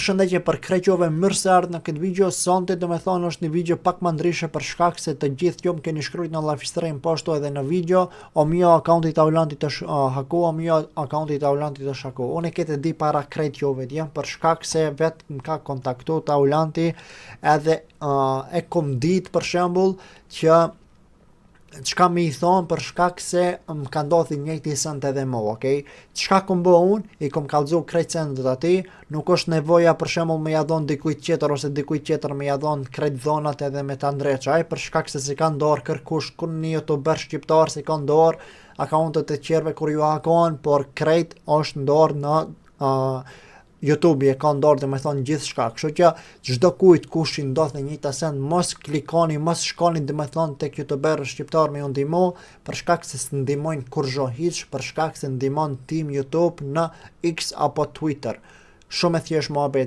Përshëndetje për krejqove, mirë se ardhë në këtë video. Sonte do me thonë është një video pak më ndryshe për shkak se të gjithë ju më keni shkruajtur në live stream poshtu edhe në video, o mio akaunti Taulantit është haku, o mio akaunti Taulantit është haku. Unë këtë di para krejqove djem për shkak se vetë më ka kontaktu Taulanti edhe e kom ditë për shembull që çka më i thonë për shkak se më ka ndodhi njëjti send edhe mo, okay? Çka kom bë unë, i kom kallëzu krejt sendet atij, nuk është nevoja për shembull me ja dhon dikujt tjetër ose dikujt tjetër me ja dhon krejt dhonat edhe me ta ndreçaj, për shkak se ka ndor kërkush kur një youtuber shqiptar se ka ndor akauntet e tjerëve kur ju hakon, por krejt është ndor në YouTube e ka ndorë dhe me thonë gjithë shka. Kështu që çdo kujt kush i ndodh në njëjta send, mos klikoni, mos shkoni dhe me thonë tek youtuber shqiptar me ju ndihmu, për shkak se s'ndihmojnë kurrë hiç, për shkak se ndihmon Team YouTube në X apo Twitter. Shumë e thjesht muhabeti.